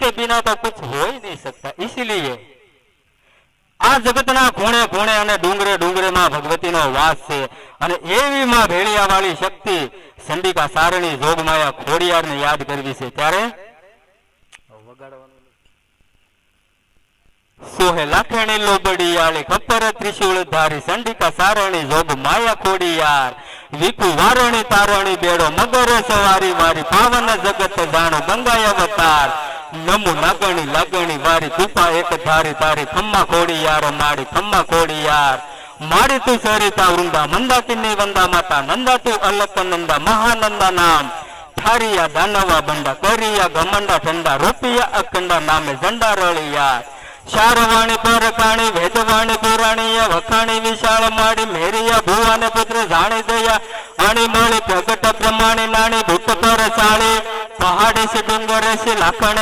के बिना तो कुछ हो ही नहीं सकता। इसलिए आ जगतना खूणे खूणे अने डूंगरे डूंगरे में भगवती नो वास छे अने एवी मां भेड़िया वाली शक्ति चंडिका सारणी जोगमाया खोडियार ने याद करवी छे त्यारे सोहे लाखणी लोबड़ी आली खप्पर त्रिशूल धारी चंडिका सारणी जोग माया खोडियार विकु वारणी तारणी बेड़ो मगर सवारी मारी पावन जगत जाणो गंगा अवतार नमु नागणी लागणी वारी कृपा एक धारी तारी खम्मा खोडियार माड़ी खम्मा खोडियार माड़ी तू सरिता वृंदा मंदाकिनी वंदा माता नंदा तू अलक नंदा महानंदा नाम थारिया दानवा बंडा करिया घमंडा ठंडा रूपिया अखंडा नामे झंडा रलिया शारवाणी परकाणी वेदवाणी पुराणीय वखाणी विशाल माड़ी मेरिया भुवाने पुत्र जाणी दया अणी मणि प्रगट प्रमाणी नाणी भूत पर साळी पहाड़ी से डूंगर से लाखण